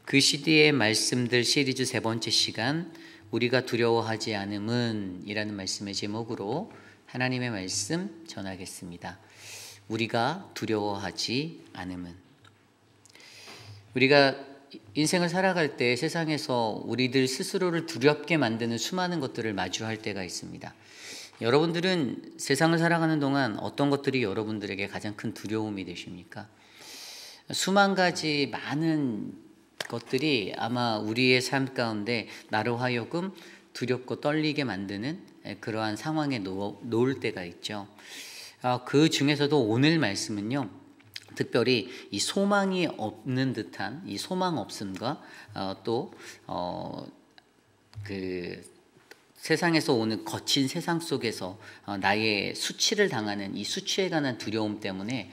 그 시대의 말씀들 시리즈 세 번째 시간, 우리가 두려워하지 않음은 이라는 말씀의 제목으로 하나님의 말씀 전하겠습니다. 우리가 두려워하지 않음은. 우리가 인생을 살아갈 때 세상에서 우리들 스스로를 두렵게 만드는 수많은 것들을 마주할 때가 있습니다. 여러분들은 세상을 살아가는 동안 어떤 것들이 여러분들에게 가장 큰 두려움이 되십니까? 수만 가지 많은 것들이 아마 우리의 삶 가운데 나로 하여금 두렵고 떨리게 만드는 그러한 상황에 놓을 때가 있죠. 그 중에서도 오늘 말씀은요, 특별히 이 소망이 없는 듯한 이 소망 없음과 세상에서 오는 거친 세상 속에서 나의 수치를 당하는 이 수치에 관한 두려움 때문에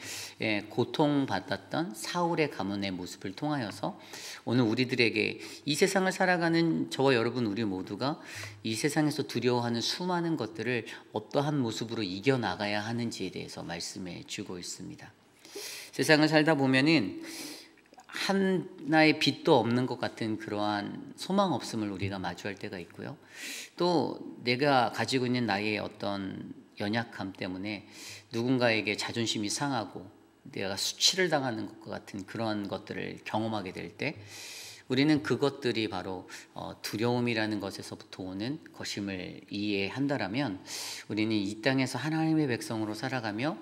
고통받았던 사울의 가문의 모습을 통하여서 오늘 우리들에게 이 세상을 살아가는 저와 여러분 우리 모두가 이 세상에서 두려워하는 수많은 것들을 어떠한 모습으로 이겨나가야 하는지에 대해서 말씀해 주고 있습니다. 세상을 살다 보면은 하나의 빛도 없는 것 같은 그러한 소망 없음을 우리가 마주할 때가 있고요. 또 내가 가지고 있는 나의 어떤 연약함 때문에 누군가에게 자존심이 상하고 내가 수치를 당하는 것과 같은 그러한 것들을 경험하게 될 때 우리는 그것들이 바로 두려움이라는 것에서부터 오는 것임을 이해한다라면 우리는 이 땅에서 하나님의 백성으로 살아가며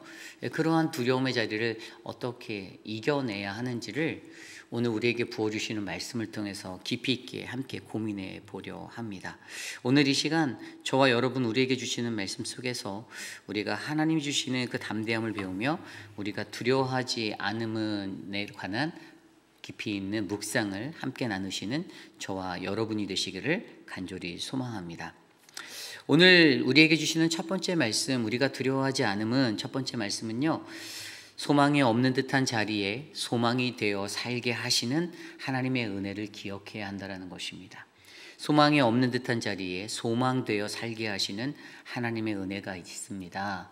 그러한 두려움의 자리를 어떻게 이겨내야 하는지를 오늘 우리에게 부어주시는 말씀을 통해서 깊이 있게 함께 고민해 보려 합니다. 오늘 이 시간 저와 여러분 우리에게 주시는 말씀 속에서 우리가 하나님이 주시는 그 담대함을 배우며 우리가 두려워하지 않음에 관한 깊이 있는 묵상을 함께 나누시는 저와 여러분이 되시기를 간절히 소망합니다. 오늘 우리에게 주시는 첫 번째 말씀, 우리가 두려워하지 않음은 첫 번째 말씀은요, 소망이 없는 듯한 자리에 소망이 되어 살게 하시는 하나님의 은혜를 기억해야 한다는 것입니다. 소망이 없는 듯한 자리에 소망되어 살게 하시는 하나님의 은혜가 있습니다.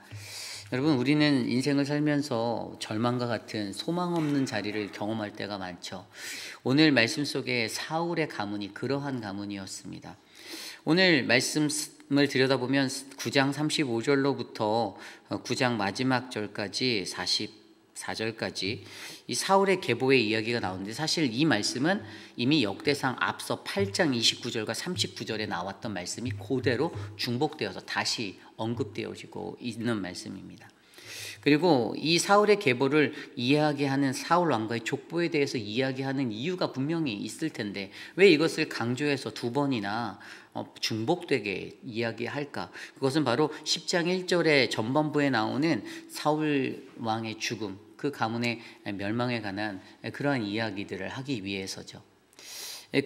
여러분, 우리는 인생을 살면서 절망과 같은 소망 없는 자리를 경험할 때가 많죠. 오늘 말씀 속에 사울의 가문이 그러한 가문이었습니다. 오늘 말씀을 들여다보면 9장 35절로부터 9장 마지막 절까지 44절까지 이 사울의 계보의 이야기가 나오는데, 사실 이 말씀은 이미 역대상 앞서 8장 29절과 39절에 나왔던 말씀이 그대로 중복되어서 다시 언급되어지고 있는 말씀입니다. 그리고 이 사울의 계보를 이해하게 하는 사울 왕가의 족보에 대해서 이야기하는 이유가 분명히 있을 텐데 왜 이것을 강조해서 두 번이나 중복되게 이야기할까? 그것은 바로 10장 1절의 전반부에 나오는 사울 왕의 죽음, 그 가문의 멸망에 관한 그러한 이야기들을 하기 위해서죠.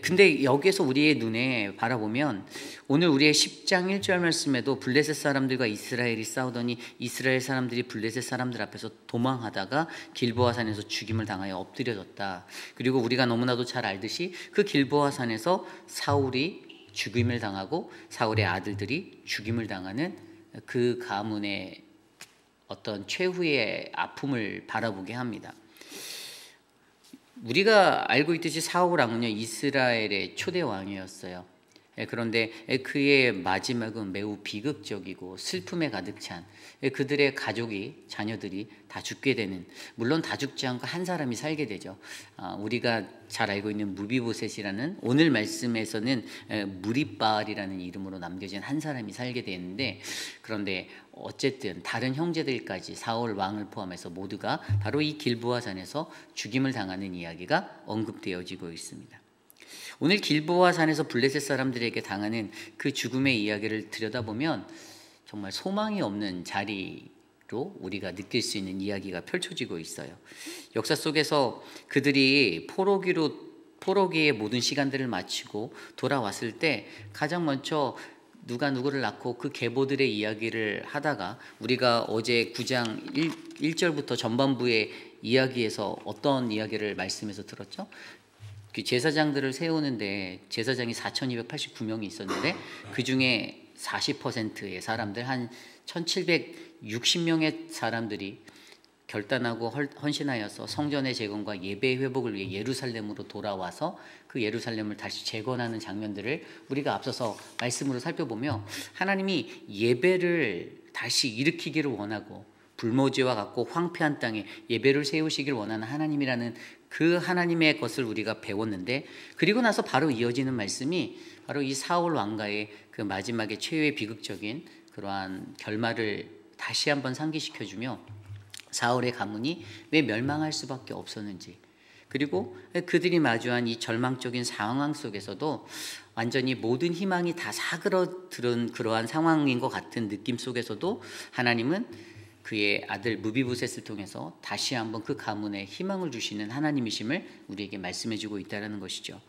근데 여기에서 우리의 눈에 바라보면 오늘 우리의 10장 1절 말씀에도 블레셋 사람들과 이스라엘이 싸우더니 이스라엘 사람들이 블레셋 사람들 앞에서 도망하다가 길보아 산에서 죽임을 당하여 엎드려졌다. 그리고 우리가 너무나도 잘 알듯이 그 길보아 산에서 사울이 죽임을 당하고 사울의 아들들이 죽임을 당하는 그 가문의 어떤 최후의 아픔을 바라보게 합니다. 우리가 알고 있듯이 사울 왕은요, 이스라엘의 초대 왕이었어요. 그런데 그의 마지막은 매우 비극적이고 슬픔에 가득 찬, 그들의 가족이, 자녀들이 다 죽게 되는, 물론 다 죽지 않고 한 사람이 살게 되죠. 우리가 잘 알고 있는 무비보셋이라는, 오늘 말씀에서는 무리바알이라는 이름으로 남겨진 한 사람이 살게 되는데, 그런데 어쨌든 다른 형제들까지 사울 왕을 포함해서 모두가 바로 이 길보아 산에서 죽임을 당하는 이야기가 언급되어지고 있습니다. 오늘 길보아 산에서 블레셋 사람들에게 당하는 그 죽음의 이야기를 들여다보면 정말 소망이 없는 자리로 우리가 느낄 수 있는 이야기가 펼쳐지고 있어요. 역사 속에서 그들이 포로기의 모든 시간들을 마치고 돌아왔을 때 가장 먼저 누가 누구를 낳고 그 계보들의 이야기를 하다가, 우리가 어제 9장 1절부터 전반부의 이야기에서 어떤 이야기를 말씀에서 들었죠? 그 제사장들을 세우는데 제사장이 4,289명이 있었는데 그 중에 40%의 사람들, 한 1,760명의 사람들이 결단하고 헌신하여서 성전의 재건과 예배의 회복을 위해 예루살렘으로 돌아와서 그 예루살렘을 다시 재건하는 장면들을 우리가 앞서서 말씀으로 살펴보며 하나님이 예배를 다시 일으키기를 원하고 불모지와 같고 황폐한 땅에 예배를 세우시길 원하는 하나님이라는 그 하나님의 것을 우리가 배웠는데, 그리고 나서 바로 이어지는 말씀이 바로 이 사울 왕가의 그 마지막에 최후의 비극적인 그러한 결말을 다시 한번 상기시켜주며 사울의 가문이 왜 멸망할 수밖에 없었는지, 그리고 그들이 마주한 이 절망적인 상황 속에서도 완전히 모든 희망이 다 사그러든 그러한 상황인 것 같은 느낌 속에서도 하나님은 그의 아들 무비보셋을 통해서 다시 한번 그 가문에 희망을 주시는 하나님이심을 우리에게 말씀해 주고 있다는 것이죠.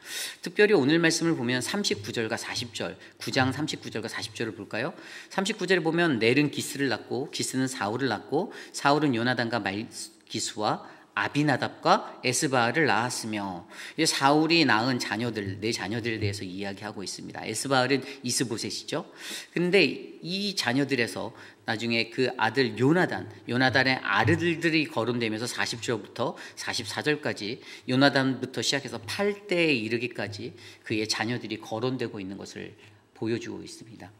특별히 오늘 말씀을 보면 39절과 40절, 9장 39절과 40절을 볼까요? 39절에 보면 넬은 기스를 낳고 기스는 사울을 낳고 사울은 요나단과 말기수와 아비나답과 에스바알을 낳았으며, 사울이 낳은 자녀들, 네 자녀들에 대해서 이야기하고 있습니다. 에스바알은 이스보셋이죠. 그런데 이 자녀들에서 나중에 그 아들 요나단의 아들들이 거론되면서 40절부터 44절까지 요나단부터 시작해서 8대에 이르기까지 그의 자녀들이 거론되고 있는 것을 보여주고 있습니다.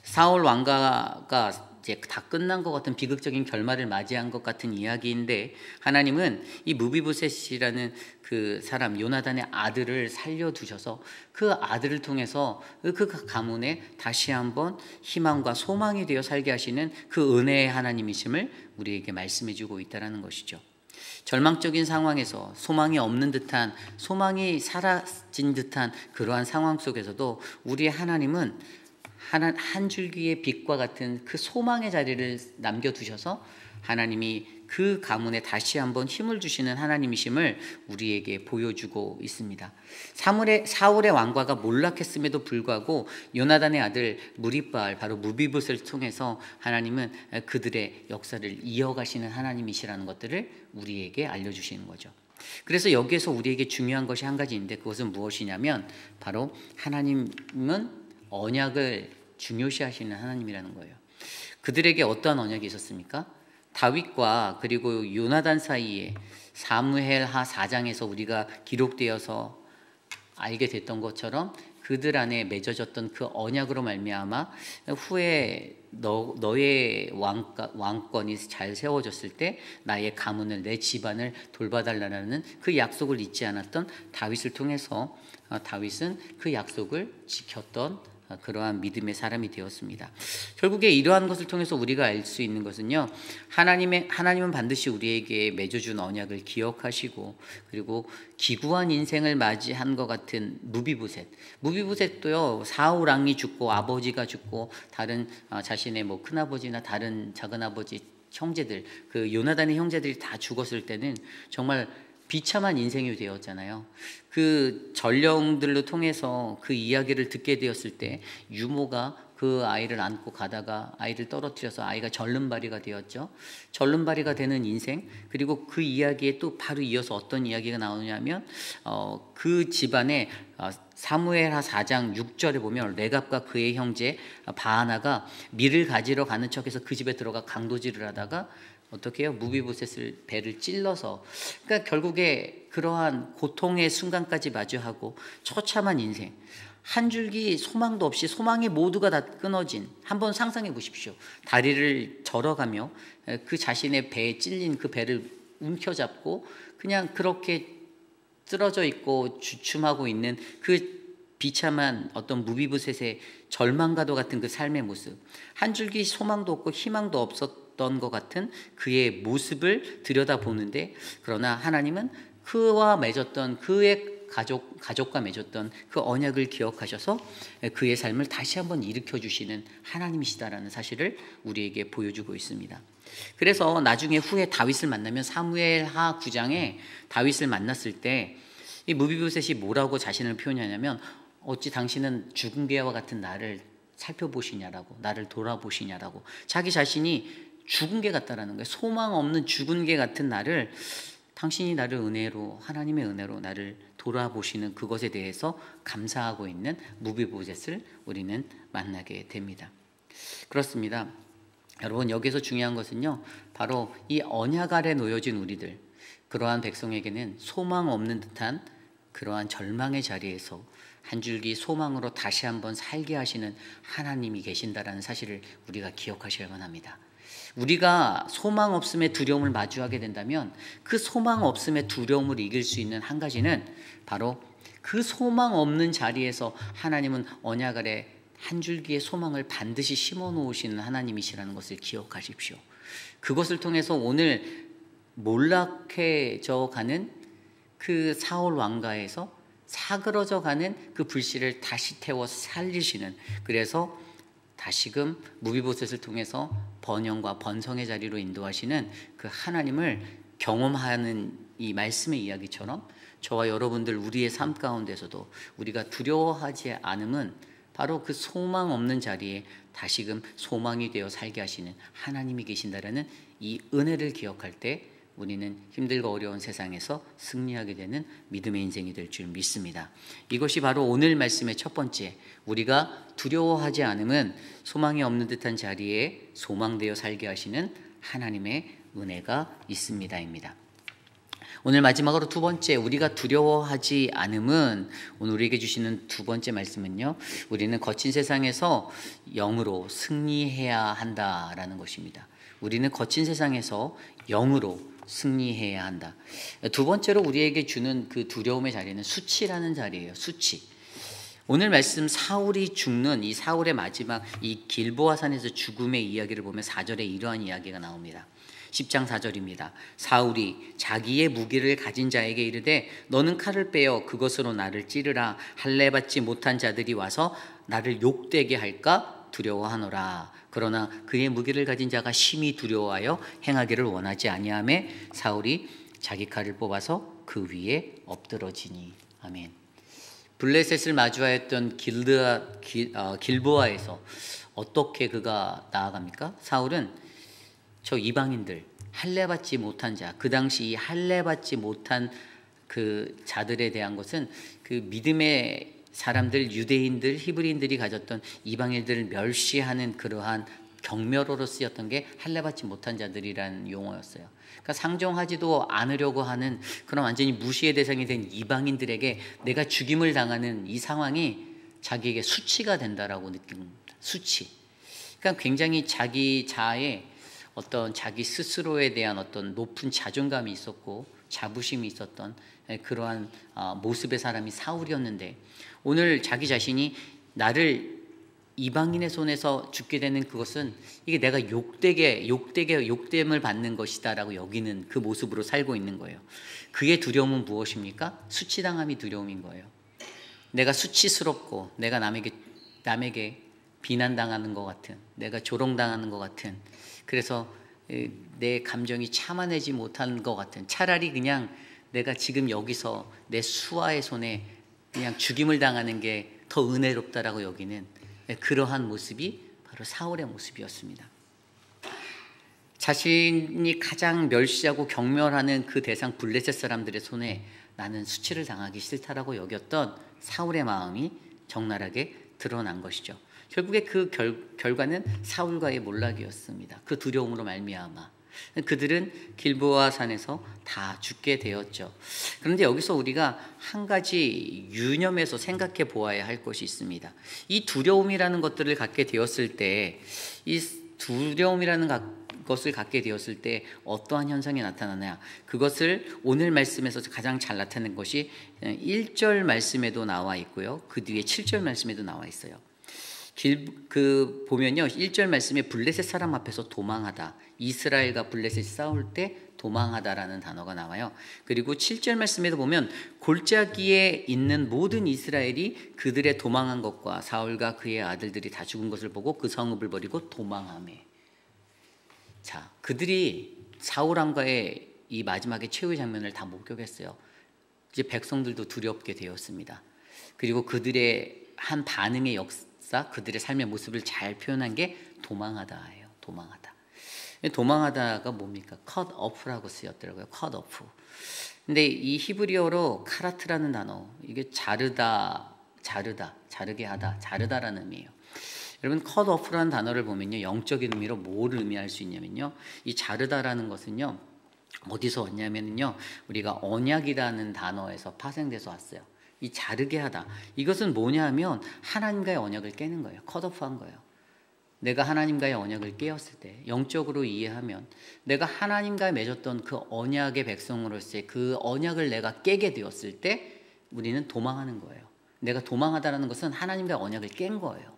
사울 왕가가 이제 다 끝난 것 같은 비극적인 결말을 맞이한 것 같은 이야기인데, 하나님은 이 무비보셋이라는 그 사람 요나단의 아들을 살려두셔서 그 아들을 통해서 그 가문에 다시 한번 희망과 소망이 되어 살게 하시는 그 은혜의 하나님이심을 우리에게 말씀해 주고 있다는 것이죠. 절망적인 상황에서 소망이 없는 듯한, 소망이 사라진 듯한 그러한 상황 속에서도 우리 하나님은 한 줄기의 빛과 같은 그 소망의 자리를 남겨두셔서 하나님이 그 가문에 다시 한번 힘을 주시는 하나님이심을 우리에게 보여주고 있습니다. 사울의 왕과가 몰락했음에도 불구하고 요나단의 아들 무리바알, 바로 무비봇을 통해서 하나님은 그들의 역사를 이어가시는 하나님이시라는 것들을 우리에게 알려주시는 거죠. 그래서 여기에서 우리에게 중요한 것이 한 가지인데, 그것은 무엇이냐면 바로 하나님은 언약을 중요시하시는 하나님이라는 거예요. 그들에게 어떠한 언약이 있었습니까? 다윗과 그리고 요나단 사이에 사무엘하 4장에서 우리가 기록되어서 알게 됐던 것처럼 그들 안에 맺어졌던 그 언약으로 말미암아 후에 너의 왕권이 잘 세워졌을 때 나의 가문을, 내 집안을 돌봐달라는 그 약속을 잊지 않았던 다윗을 통해서 다윗은 그 약속을 지켰던 그러한 믿음의 사람이 되었습니다. 결국에 이러한 것을 통해서 우리가 알 수 있는 것은요, 하나님은 반드시 우리에게 맺어준 언약을 기억하시고, 그리고 기구한 인생을 맞이한 것 같은 무비보셋도요, 사울 왕이 죽고 아버지가 죽고 다른 자신의 뭐 큰아버지나 다른 작은아버지 형제들, 그 요나단의 형제들이 다 죽었을 때는 정말 비참한 인생이 되었잖아요. 그 전령들로 통해서 그 이야기를 듣게 되었을 때 유모가 그 아이를 안고 가다가 아이를 떨어뜨려서 아이가 절름발이가 되었죠. 절름발이가 되는 인생, 그리고 그 이야기에 또 바로 이어서 어떤 이야기가 나오냐면 그 집안에 사무엘하 4장 6절에 보면 레갑과 그의 형제 바하나가 밀을 가지러 가는 척해서 그 집에 들어가 강도질을 하다가 어떻게 해요? 무비보셋을 배를 찔러서, 그러니까 결국에 그러한 고통의 순간까지 마주하고 처참한 인생, 한 줄기 소망도 없이 소망이 모두가 다 끊어진, 한번 상상해 보십시오. 다리를 절어가며 그 자신의 배에 찔린 그 배를 움켜잡고 그냥 그렇게 쓰러져 있고 주춤하고 있는 그 비참한 어떤 무비보셋의 절망과도 같은 그 삶의 모습, 한 줄기 소망도 없고 희망도 없었던 것 같은 그의 모습을 들여다보는데, 그러나 하나님은 그와 맺었던 그의 가족과 맺었던 그 언약을 기억하셔서 그의 삶을 다시 한번 일으켜 주시는 하나님이시다라는 사실을 우리에게 보여주고 있습니다. 그래서 나중에 후에 다윗을 만나면 사무엘하 9장에 다윗을 만났을 때 이 무비보셋이 뭐라고 자신을 표현하냐면, 어찌 당신은 죽은 개와 같은 나를 살펴보시냐라고, 나를 돌아보시냐라고, 자기 자신이 죽은 개 같다라는 거예요. 소망 없는 죽은 개 같은 나를, 당신이 나를 은혜로, 하나님의 은혜로 나를 돌아보시는 그것에 대해서 감사하고 있는 무비보셋을 우리는 만나게 됩니다. 그렇습니다. 여러분, 여기서 중요한 것은요, 바로 이 언약 아래 놓여진 우리들, 그러한 백성에게는 소망 없는 듯한 그러한 절망의 자리에서 한 줄기 소망으로 다시 한번 살게 하시는 하나님이 계신다라는 사실을 우리가 기억하셔야만 합니다. 우리가 소망 없음의 두려움을 마주하게 된다면 그 소망 없음의 두려움을 이길 수 있는 한 가지는 바로 그 소망 없는 자리에서 하나님은 언약 아래 한 줄기의 소망을 반드시 심어 놓으시는 하나님이시라는 것을 기억하십시오. 그것을 통해서 오늘 몰락해져 가는 그 사울 왕가에서 사그러져 가는 그 불씨를 다시 태워 살리시는, 그래서 다시금 무비보셋을 통해서 번영과 번성의 자리로 인도하시는 그 하나님을 경험하는 이 말씀의 이야기처럼 저와 여러분들 우리의 삶 가운데서도 우리가 두려워하지 않음은 바로 그 소망 없는 자리에 다시금 소망이 되어 살게 하시는 하나님이 계신다라는 이 은혜를 기억할 때 우리는 힘들고 어려운 세상에서 승리하게 되는 믿음의 인생이 될 줄 믿습니다. 이것이 바로 오늘 말씀의 첫 번째, 우리가 두려워하지 않음은 소망이 없는 듯한 자리에 소망되어 살게 하시는 하나님의 은혜가 있습니다입니다. 오늘 마지막으로 두 번째, 우리가 두려워하지 않음은, 오늘 우리에게 주시는 두 번째 말씀은요, 우리는 거친 세상에서 영으로 승리해야 한다라는 것입니다. 우리는 거친 세상에서 영으로 승리해야 한다. 두 번째로 우리에게 주는 그 두려움의 자리는 수치라는 자리예요. 수치. 오늘 말씀 사울이 죽는 이 사울의 마지막 이 길보아 산에서 죽음의 이야기를 보면 4절에 이러한 이야기가 나옵니다. 10장 4절입니다. 사울이 자기의 무기를 가진 자에게 이르되 너는 칼을 빼어 그것으로 나를 찌르라. 할례 받지 못한 자들이 와서 나를 욕되게 할까 두려워하노라. 그러나 그의 무기를 가진 자가 심히 두려워하여 행하기를 원하지 아니하매 사울이 자기 칼을 뽑아서 그 위에 엎드러지니. 아멘. 블레셋을 마주하였던 길보아에서 어떻게 그가 나아갑니까? 사울은 저 이방인들, 할례 받지 못한 자, 그 당시 할례 받지 못한 그 자들에 대한 것은 그 믿음의 사람들, 유대인들, 히브리인들이 가졌던 이방인들을 멸시하는 그러한 경멸어로 쓰였던 게 할례 받지 못한 자들이라는 용어였어요. 그러니까 상종하지도 않으려고 하는 그런 완전히 무시의 대상이 된 이방인들에게 내가 죽임을 당하는 이 상황이 자기에게 수치가 된다라고 느낀 겁니다. 수치. 그러니까 굉장히 자기 자아의 어떤 자기 스스로에 대한 어떤 높은 자존감이 있었고 자부심이 있었던 그러한 모습의 사람이 사울이었는데, 오늘 자기 자신이 나를 이방인의 손에서 죽게 되는 그것은 이게 내가 욕됨을 받는 것이다라고 여기는 그 모습으로 살고 있는 거예요. 그의 두려움은 무엇입니까? 수치당함이 두려움인 거예요. 내가 수치스럽고 내가 남에게 비난당하는 것 같은, 내가 조롱당하는 것 같은, 그래서 내 감정이 참아내지 못하는 것 같은, 차라리 그냥 내가 지금 여기서 내 수하의 손에 그냥 죽임을 당하는 게 더 은혜롭다라고 여기는 그러한 모습이 바로 사울의 모습이었습니다. 자신이 가장 멸시하고 경멸하는 그 대상 블레셋 사람들의 손에 나는 수치를 당하기 싫다라고 여겼던 사울의 마음이 적나라하게 드러난 것이죠. 결국에 그 결과는 사울과의 몰락이었습니다. 그 두려움으로 말미암아 그들은 길보아 산에서 다 죽게 되었죠. 그런데 여기서 우리가 한 가지 유념해서 생각해 보아야 할 것이 있습니다. 이 두려움이라는 것들을 갖게 되었을 때, 이 두려움이라는 것을 갖게 되었을 때 어떠한 현상이 나타나냐, 그것을 오늘 말씀에서 가장 잘 나타낸 것이 1절 말씀에도 나와 있고요, 그 뒤에 7절 말씀에도 나와 있어요. 보면요, 1절 말씀에 블레셋 사람 앞에서 도망하다, 이스라엘과 블레셋이 싸울 때 도망하다라는 단어가 나와요. 그리고 7절 말씀에도 보면 골짜기에 있는 모든 이스라엘이 그들의 도망한 것과 사울과 그의 아들들이 다 죽은 것을 보고 그 성읍을 버리고 도망하매. 자, 그들이 사울 왕과의 이 마지막의 최후의 장면을 다 목격했어요. 이제 백성들도 두렵게 되었습니다. 그리고 그들의 한 반응의 그들의 삶의 모습을 잘 표현한 게 도망하다예요. 도망하다가 뭡니까? cut off라고 쓰였더라고요. cut off. 근데 이 히브리어로 카라트라는 단어, 이게 자르게 하다, 자르다라는 의미예요. 여러분 cut off라는 단어를 보면요, 영적인 의미로 뭐를 의미할 수 있냐면요, 이 자르다라는 것은요 어디서 왔냐면요, 우리가 언약이라는 단어에서 파생돼서 왔어요. 이 자르게 하다, 이것은 뭐냐 하면 하나님과의 언약을 깨는 거예요. cut off한 거예요. 내가 하나님과의 언약을 깨었을 때, 영적으로 이해하면 내가 하나님과 맺었던 그 언약의 백성으로서의 그 언약을 내가 깨게 되었을 때 우리는 도망하는 거예요. 내가 도망하다라는 것은 하나님과의 언약을 깬 거예요.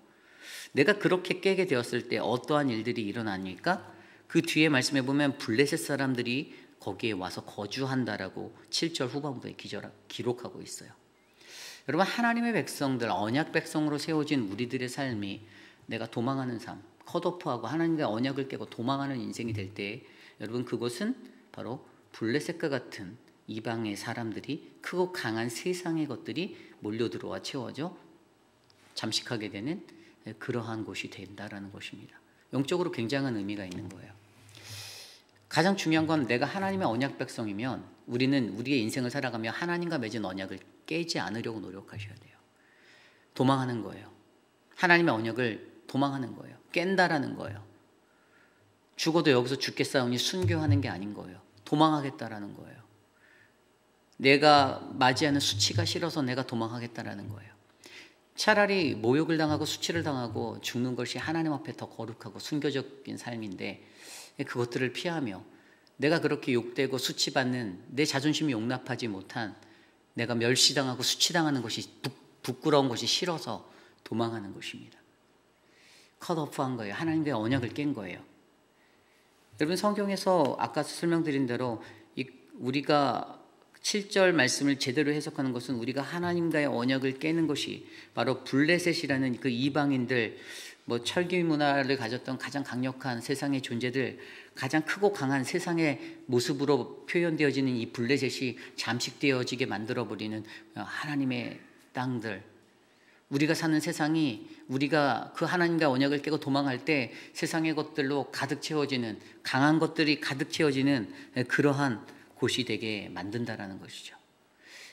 내가 그렇게 깨게 되었을 때 어떠한 일들이 일어나니까, 그 뒤에 말씀해 보면 블레셋 사람들이 거기에 와서 거주한다라고 7절 후반부에 기록하고 있어요. 여러분, 하나님의 백성들, 언약 백성으로 세워진 우리들의 삶이 내가 도망하는 삶, 컷오프하고 하나님과의 언약을 깨고 도망하는 인생이 될 때, 여러분 그것은 바로 블레셋과 같은 이방의 사람들이, 크고 강한 세상의 것들이 몰려 들어와 채워져 잠식하게 되는 그러한 곳이 된다라는 것입니다. 영적으로 굉장한 의미가 있는 거예요. 가장 중요한 건, 내가 하나님의 언약 백성이면 우리는 우리의 인생을 살아가며 하나님과 맺은 언약을 깨지 않으려고 노력하셔야 돼요. 도망하는 거예요. 하나님의 언약을 도망하는 거예요. 깬다라는 거예요. 죽어도 여기서 죽겠사오니 순교하는 게 아닌 거예요. 도망하겠다라는 거예요. 내가 맞이하는 수치가 싫어서 내가 도망하겠다라는 거예요. 차라리 모욕을 당하고 수치를 당하고 죽는 것이 하나님 앞에 더 거룩하고 순교적인 삶인데, 그것들을 피하며 내가 그렇게 욕되고 수치받는, 내 자존심이 용납하지 못한, 내가 멸시당하고 수치당하는 것이 부끄러운 것이 싫어서 도망하는 것입니다. 컷오프한 거예요. 하나님과의 언약을 깬 거예요. 여러분, 성경에서 아까 설명드린 대로 우리가 7절 말씀을 제대로 해석하는 것은, 우리가 하나님과의 언약을 깨는 것이 바로 블레셋이라는 그 이방인들, 철기 문화를 가졌던 가장 강력한 세상의 존재들, 가장 크고 강한 세상의 모습으로 표현되어지는 이 블레셋이 잠식되어지게 만들어버리는 하나님의 땅들, 우리가 사는 세상이, 우리가 그 하나님과 언약을 깨고 도망할 때 세상의 것들로 가득 채워지는, 강한 것들이 가득 채워지는 그러한 곳이 되게 만든다라는 것이죠.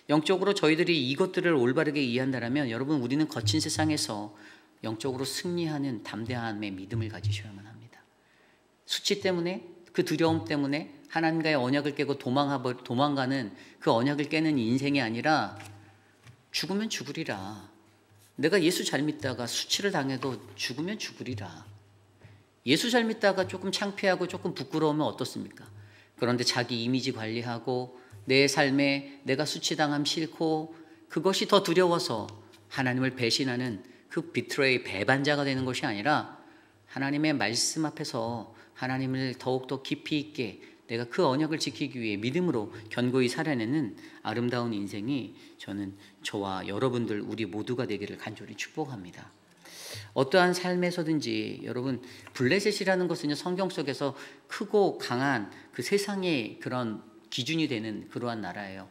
영적으로 저희들이 이것들을 올바르게 이해한다면, 여러분, 우리는 거친 세상에서 영적으로 승리하는 담대함의 믿음을 가지셔야만 합니다. 수치 때문에, 그 두려움 때문에 하나님과의 언약을 깨고 도망가는 그 언약을 깨는 인생이 아니라, 죽으면 죽으리라. 내가 예수 잘 믿다가 수치를 당해도 죽으면 죽으리라. 예수 잘 믿다가 조금 창피하고 조금 부끄러우면 어떻습니까? 그런데 자기 이미지 관리하고 내 삶에 내가 수치당함 싫고 그것이 더 두려워서 하나님을 배신하는 그 비트레이, 배반자가 되는 것이 아니라, 하나님의 말씀 앞에서 하나님을 더욱더 깊이 있게 내가 그 언약을 지키기 위해 믿음으로 견고히 살아내는 아름다운 인생이, 저는 저와 여러분들 우리 모두가 되기를 간절히 축복합니다. 어떠한 삶에서든지, 여러분, 블레셋이라는 것은 성경 속에서 크고 강한 그 세상의 그런 기준이 되는 그러한 나라예요.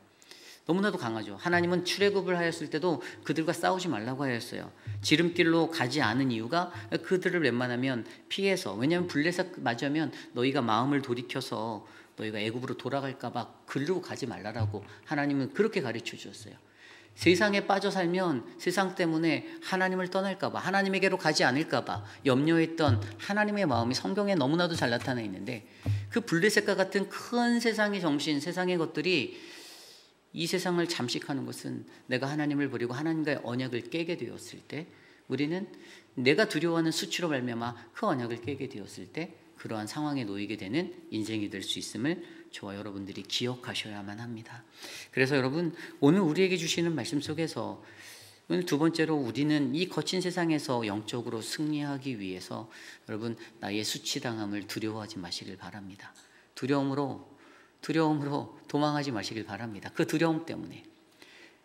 너무나도 강하죠. 하나님은 출애굽을 하였을 때도 그들과 싸우지 말라고 하였어요. 지름길로 가지 않은 이유가, 그들을 웬만하면 피해서, 왜냐하면 블레셋 맞으면 너희가 마음을 돌이켜서 너희가 애굽으로 돌아갈까 봐 그리로 가지 말라라고 하나님은 그렇게 가르쳐 주셨어요. 세상에 빠져 살면 세상 때문에 하나님을 떠날까 봐, 하나님에게로 가지 않을까 봐 염려했던 하나님의 마음이 성경에 너무나도 잘 나타나 있는데, 그 블레셋과 같은 큰 세상의 정신, 세상의 것들이 이 세상을 잠식하는 것은, 내가 하나님을 버리고 하나님과의 언약을 깨게 되었을 때, 우리는 내가 두려워하는 수치로 말미암아 그 언약을 깨게 되었을 때 그러한 상황에 놓이게 되는 인생이 될 수 있음을 저와 여러분들이 기억하셔야만 합니다. 그래서 여러분, 오늘 우리에게 주시는 말씀 속에서, 오늘 두 번째로, 우리는 이 거친 세상에서 영적으로 승리하기 위해서 여러분, 나의 수치당함을 두려워하지 마시길 바랍니다. 두려움으로 도망하지 마시길 바랍니다. 그 두려움 때문에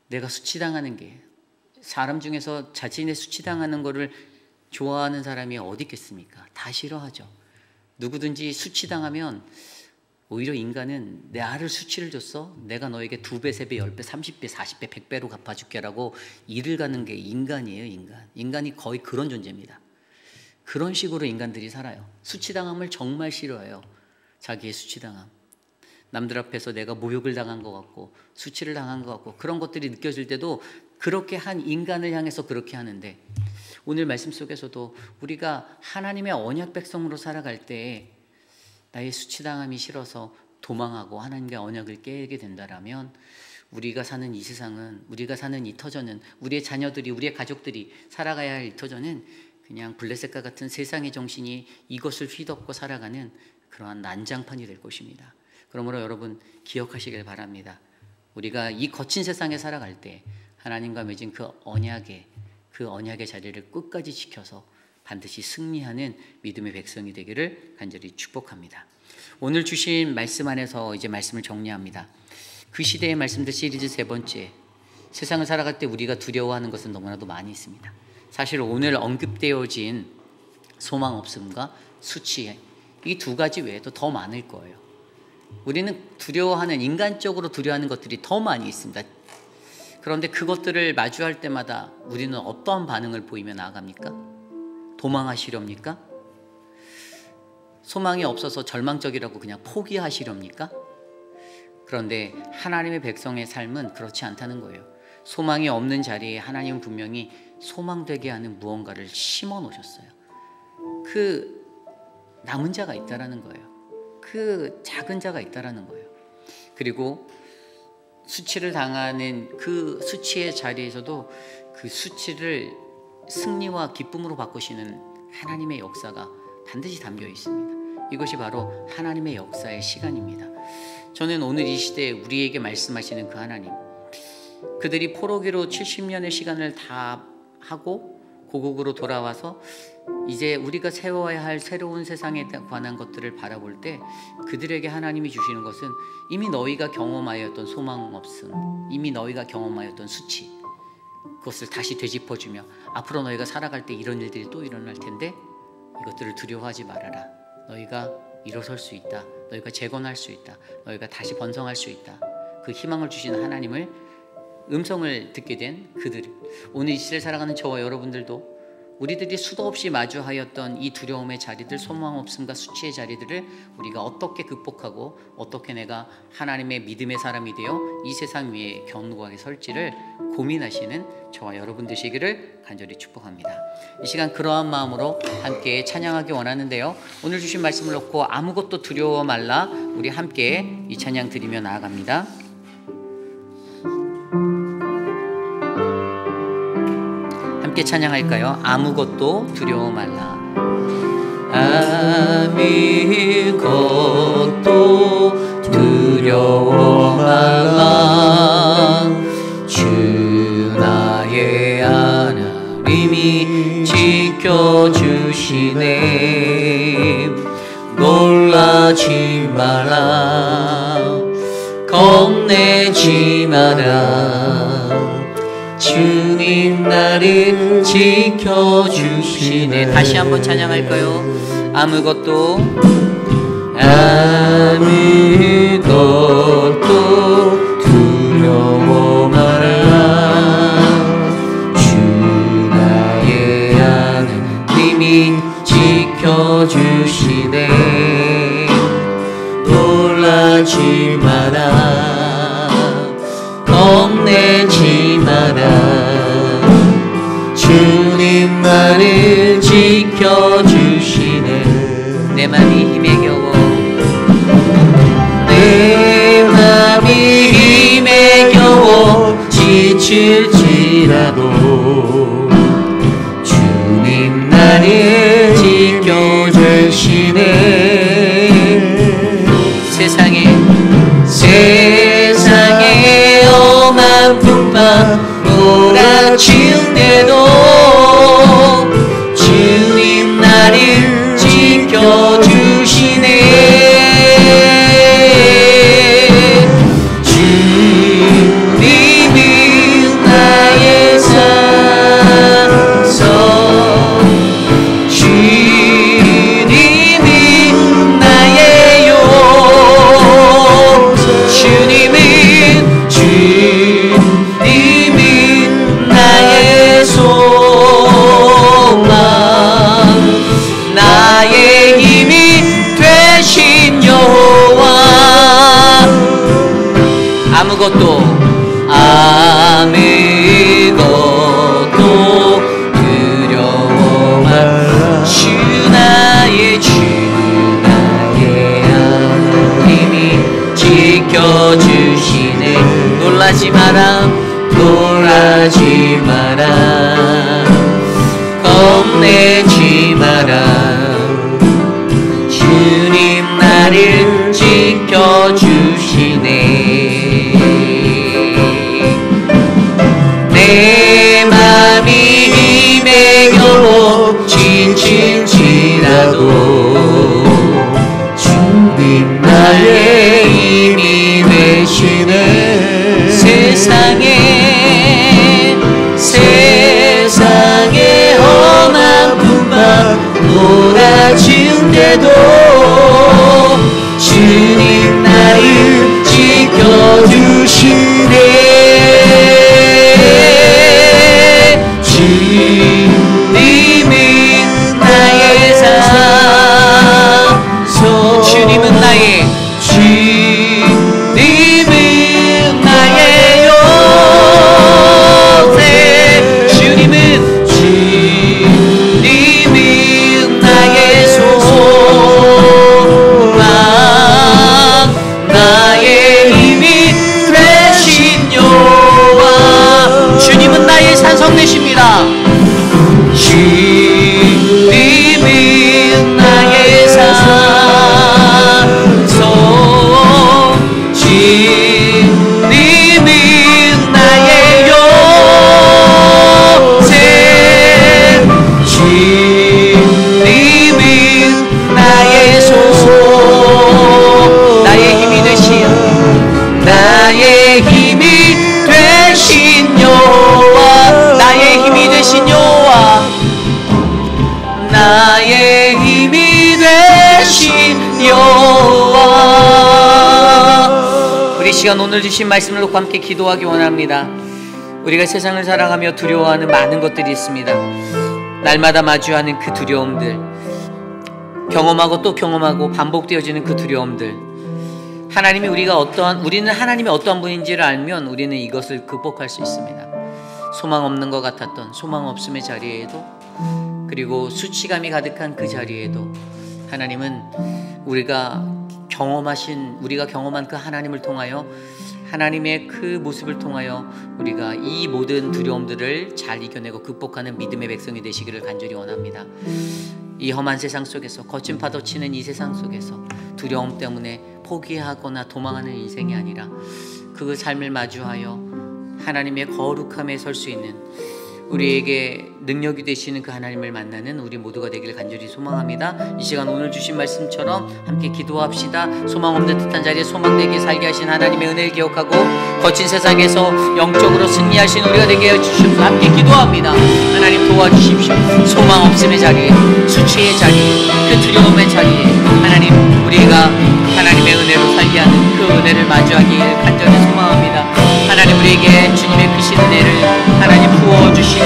내가 수치당하는 게, 사람 중에서 자신의 수치당하는 것을 좋아하는 사람이 어디 있겠습니까? 다 싫어하죠. 누구든지 수치당하면, 오히려 인간은 내 아를 수치를 줬어? 내가 너에게 2배, 3배, 10배, 30배, 40배, 100배로 갚아줄게라고 일을 가는 게 인간이에요. 인간이 거의 그런 존재입니다. 그런 식으로 인간들이 살아요. 수치당함을 정말 싫어해요. 자기의 수치당함. 남들 앞에서 내가 모욕을 당한 것 같고 수치를 당한 것 같고 그런 것들이 느껴질 때도 그렇게 한 인간을 향해서 그렇게 하는데, 오늘 말씀 속에서도 우리가 하나님의 언약 백성으로 살아갈 때 나의 수치당함이 싫어서 도망하고 하나님의 언약을 깨게 된다라면 우리가 사는 이 세상은, 우리가 사는 이 터전은, 우리의 자녀들이, 우리의 가족들이 살아가야 할 이 터전은 그냥 블레셋과 같은 세상의 정신이 이것을 휘덮고 살아가는 그러한 난장판이 될 것입니다. 그러므로 여러분 기억하시길 바랍니다. 우리가 이 거친 세상에 살아갈 때 하나님과 맺은 그 언약의 자리를 끝까지 지켜서 반드시 승리하는 믿음의 백성이 되기를 간절히 축복합니다. 오늘 주신 말씀 안에서 이제 말씀을 정리합니다. 그 시대의 말씀들 시리즈 3번째, 세상을 살아갈 때 우리가 두려워하는 것은 너무나도 많이 있습니다. 사실 오늘 언급되어진 소망 없음과 수치, 이 2가지 외에도 더 많을 거예요. 우리는 두려워하는, 인간적으로 두려워하는 것들이 더 많이 있습니다. 그런데 그것들을 마주할 때마다 우리는 어떠한 반응을 보이며 나아갑니까? 도망하시렵니까? 소망이 없어서 절망적이라고 그냥 포기하시렵니까? 그런데 하나님의 백성의 삶은 그렇지 않다는 거예요. 소망이 없는 자리에 하나님은 분명히 소망되게 하는 무언가를 심어 놓으셨어요. 그 남은 자가 있다라는 거예요. 그 작은 자가 있다라는 거예요. 그리고 수치를 당하는 그 수치의 자리에서도 그 수치를 승리와 기쁨으로 바꾸시는 하나님의 역사가 반드시 담겨 있습니다. 이것이 바로 하나님의 역사의 시간입니다. 저는 오늘 이 시대에 우리에게 말씀하시는 그 하나님, 그들이 포로기로 70년의 시간을 다 하고 고국으로 돌아와서 이제 우리가 세워야 할 새로운 세상에 관한 것들을 바라볼 때 그들에게 하나님이 주시는 것은 이미 너희가 경험하였던 소망 없음, 이미 너희가 경험하였던 수치, 그것을 다시 되짚어주며 앞으로 너희가 살아갈 때 이런 일들이 또 일어날 텐데 이것들을 두려워하지 말아라. 너희가 일어설 수 있다. 너희가 재건할 수 있다. 너희가 다시 번성할 수 있다. 그 희망을 주시는 하나님을 음성을 듣게 된 그들, 오늘 이 시대를 살아가는 저와 여러분들도 우리들이 수도 없이 마주하였던 이 두려움의 자리들, 소망 없음과 수치의 자리들을 우리가 어떻게 극복하고 어떻게 내가 하나님의 믿음의 사람이 되어 이 세상 위에 견고하게 설지를 고민하시는 저와 여러분 되시기를 간절히 축복합니다. 이 시간 그러한 마음으로 함께 찬양하기 원하는데요, 오늘 주신 말씀을 놓고 아무것도 두려워 말라, 우리 함께 이 찬양 드리며 나아갑니다. 함께 찬양할까요? 아무것도 두려워 말라. 아무것도 두려워 말라. 주 나의 하나님이 지켜주시네. 놀라지 마라. 겁내지 마라. 주님 나를 지켜주시네. 다시 한번 찬양할까요? 아무것도 두려워 말라. 주 나의 하나님이 지켜주시네. 놀라지 마라. 겁내지 마라. 주님 나를 지켜주시네. 내 맘이 힘에 겨워, 내 맘이 힘에 겨워 지칠지라도 주님 나를 지켜주시네. 세상에 험한 풍파 몰아치운데도 주님 나를 지켜주시네. 주님은 나의 삶 때도 주님 나를 지켜주시네. 주님은 나의 산소, 주님은 나의 요새, 주님은 나의 소망, 나의 힘이 되신 여호와. 주님은 나의 산성 되십니다. 주님은 나의 산성, 주님은 나의 요새, 주님은 나의 소속, 나의 힘이 되신, 나의 힘이 되신 여호와, 나의 힘이 되신 여호와, 나의 힘이 되신 여호와. 우리 시간 오늘 주신 말씀을 놓고 함께 기도하기 원합니다. 우리가 세상을 살아가며 두려워하는 많은 것들이 있습니다. 날마다 마주하는 그 두려움들, 경험하고 또 경험하고 반복되어지는 그 두려움들, 우리는 하나님이 어떠한 분인지를 알면 우리는 이것을 극복할 수 있습니다. 소망 없는 것 같았던 소망 없음의 자리에도, 그리고 수치감이 가득한 그 자리에도 하나님은 우리가 경험한 그 하나님을 통하여, 하나님의 그 모습을 통하여 우리가 이 모든 두려움들을 잘 이겨내고 극복하는 믿음의 백성이 되시기를 간절히 원합니다. 이 험한 세상 속에서, 거친 파도 치는 이 세상 속에서 두려움 때문에 포기하거나 도망하는 인생이 아니라 그 삶을 마주하여 하나님의 거룩함에 설 수 있는, 우리에게 능력이 되시는 그 하나님을 만나는 우리 모두가 되기를 간절히 소망합니다. 이 시간 오늘 주신 말씀처럼 함께 기도합시다. 소망 없는 듯한 자리에 소망되게 살게 하신 하나님의 은혜를 기억하고 거친 세상에서 영적으로 승리하신 우리가 되게 해주시옵소서. 함께 기도합니다. 하나님 도와주십시오. 소망 없음의 자리에, 수치의 자리에, 그 두려움의 자리에 하나님, 우리가 하나님의 은혜로 살게 하는 그 은혜를 마주하기를 간절히 소망합니다. 하나님, 우리에게 주님의 크신 은혜를 하나님 부어주시고,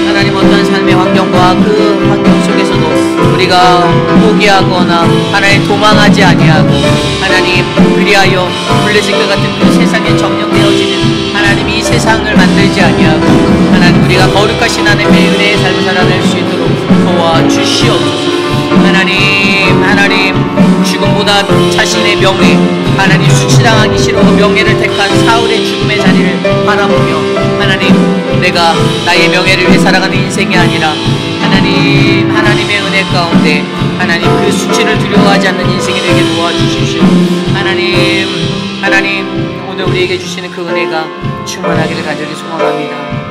하나님 어떤 삶의 환경과 그 환경 속에서도 우리가 포기하거나 하나님 도망하지 아니하고, 하나님 그리하여 블레셋과 같은 그 세상에 점령되어지는 하나님 이 세상을 만들지 아니하고, 하나님 우리가 거룩하신 하나님의 은혜의 삶을 살아낼 수 있도록 도와주시옵소서. 하나님 죽음보다 자신의 명예, 하나님 수치당하기 싫어서 명예를 택한 사울의 죽음의 자리를 바라보며, 하나님 내가 나의 명예를 위해 살아가는 인생이 아니라 하나님의 은혜 가운데 하나님 그 수치를 두려워하지 않는 인생이 되게 도와주십시오. 하나님 오늘 우리에게 주시는 그 은혜가 충만하기를 간절히 소망합니다.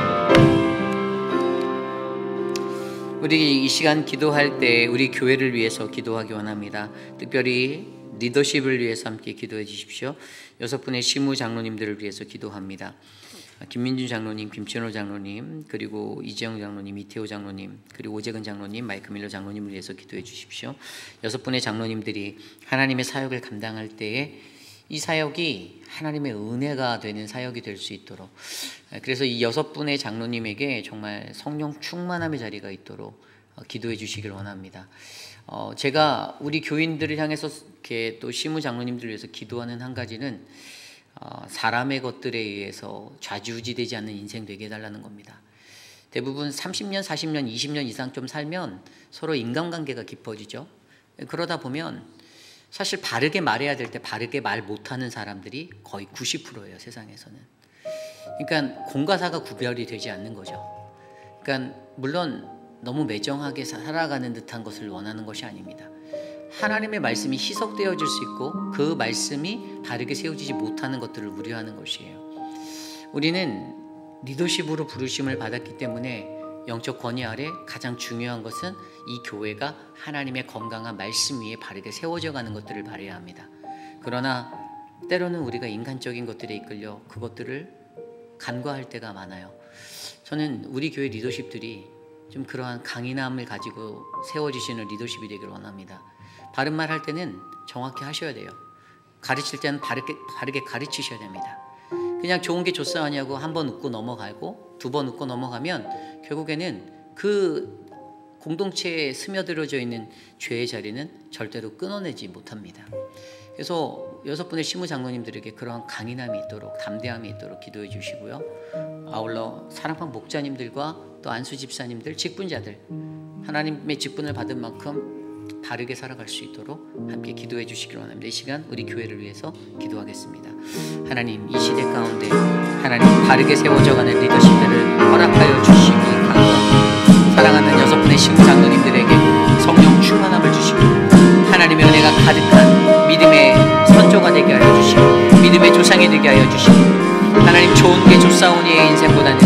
우리 이 시간 기도할 때 우리 교회를 위해서 기도하기 원합니다. 특별히 리더십을 위해서 함께 기도해 주십시오. 6분의 시무 장로님들을 위해서 기도합니다. 김민준 장로님, 김천호 장로님, 그리고 이재영 장로님, 이태호 장로님, 그리고 오재근 장로님, 마이크 밀러 장로님을 위해서 기도해 주십시오. 6분의 장로님들이 하나님의 사역을 감당할 때에 이 사역이 하나님의 은혜가 되는 사역이 될 수 있도록, 그래서 이 6분의 장로님에게 정말 성령 충만함의 자리가 있도록 기도해 주시길 원합니다. 제가 우리 교인들을 향해서 이렇게 또 시무 장로님들을 위해서 기도하는 한 가지는 사람의 것들에 의해서 좌지우지되지 않는 인생 되게 해달라는 겁니다. 대부분 30년, 40년, 20년 이상 좀 살면 서로 인간관계가 깊어지죠. 그러다 보면 사실 바르게 말해야 될 때 바르게 말 못하는 사람들이 거의 90%예요, 세상에서는. 그러니까 공과 사가 구별이 되지 않는 거죠. 그러니까 물론 너무 매정하게 살아가는 듯한 것을 원하는 것이 아닙니다. 하나님의 말씀이 희석되어질 수 있고 그 말씀이 바르게 세워지지 못하는 것들을 우려하는 것이에요. 우리는 리더십으로 부르심을 받았기 때문에 영적 권위 아래 가장 중요한 것은 이 교회가 하나님의 건강한 말씀 위에 바르게 세워져 가는 것들을 바라야 합니다. 그러나 때로는 우리가 인간적인 것들에 이끌려 그것들을 간과할 때가 많아요. 저는 우리 교회 리더십들이 좀 그러한 강인함을 가지고 세워주시는 리더십이 되기를 원합니다. 바른 말 할 때는 정확히 하셔야 돼요. 가르칠 때는 바르게 가르치셔야 됩니다. 그냥 좋은 게 좋사하냐고 한 번 웃고 넘어가고 두 번 웃고 넘어가면 결국에는 그 공동체에 스며들어져 있는 죄의 자리는 절대로 끊어내지 못합니다. 그래서 6분의 시무 장로님들에게 그러한 강인함이 있도록, 담대함이 있도록 기도해 주시고요. 아울러 사랑방 목자님들과 또 안수 집사님들, 직분자들, 하나님의 직분을 받은 만큼 바르게 살아갈 수 있도록 함께 기도해 주시기를 원합니다. 이 시간 우리 교회를 위해서 기도하겠습니다. 하나님, 이 시대 가운데 하나님 바르게 세워져가는 리더십들을 허락하여 주시기 간구합니다. 사랑하는 6분의 시무 장로님들에게 성령 충만함을 주시고 하나님의 은혜가 가득한 믿음의 선조가 되게 하여 주시고 믿음의 조상이 되게 하여 주시고 하나님 좋은 게 좋사오니의 인생보다는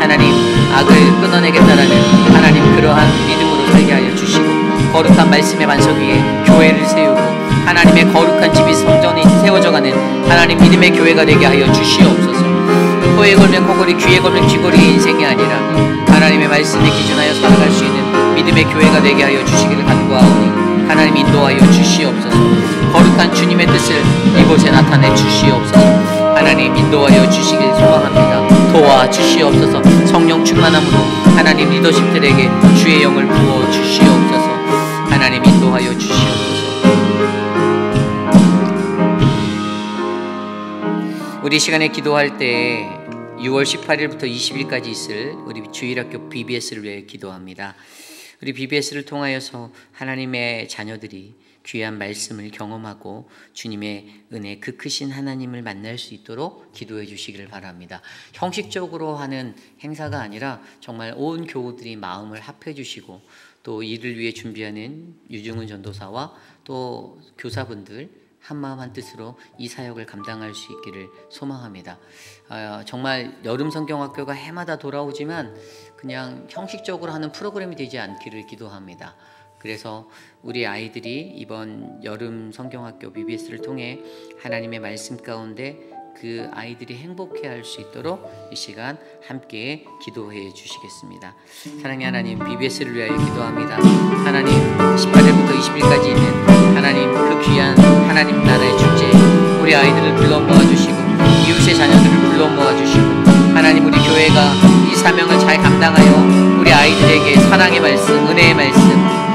하나님 악을 끊어내겠다라는 하나님 그러한 믿음으로 살게 하여 주시고 거룩한 말씀의 반석 위에 교회를 세우고 하나님의 거룩한 집이 성전이 세워져가는 하나님 믿음의 교회가 되게 하여 주시옵소서. 코에 걸면 코걸이, 귀에 걸면 귀걸이의 인생이 아니라 하나님의 말씀에 기준하여 살아갈 수 있는 믿음의 교회가 되게 하여 주시기를 간구하오니 하나님 인도하여 주시옵소서. 거룩한 주님의 뜻을 이곳에 나타내 주시옵소서. 하나님 인도하여 주시길 소망합니다. 도와주시옵소서. 성령 충만함으로 하나님 리더십들에게 주의 영을 부어 주시옵소서. 하나님 인도하여 주시옵소서. 우리 시간에 기도할 때 6월 18일부터 20일까지 있을 우리 주일학교 BBS를 위해 기도합니다. 우리 BBS를 통하여서 하나님의 자녀들이 귀한 말씀을 경험하고 주님의 은혜, 그 크신 하나님을 만날 수 있도록 기도해 주시기를 바랍니다. 형식적으로 하는 행사가 아니라 정말 온 교우들이 마음을 합해 주시고 또 이를 위해 준비하는 유중훈 전도사와 또 교사분들 한마음 한뜻으로 이 사역을 감당할 수 있기를 소망합니다. 정말 여름 성경학교가 해마다 돌아오지만 그냥 형식적으로 하는 프로그램이 되지 않기를 기도합니다. 그래서 우리 아이들이 이번 여름 성경학교 BBS를 통해 하나님의 말씀 가운데 그 아이들이 행복해할 수 있도록 이 시간 함께 기도해 주시겠습니다. 사랑의 하나님, BBS를 위하여 기도합니다. 하나님, 18일부터 20일까지 있는 하나님 그 귀한 하나님 나라의 축제, 우리 아이들을 불러 모아주시고 이웃의 자녀들을 불러 모아주시고 하나님 우리 교회가 이 사명을 잘 감당하여 우리 아이들에게 사랑의 말씀, 은혜의 말씀,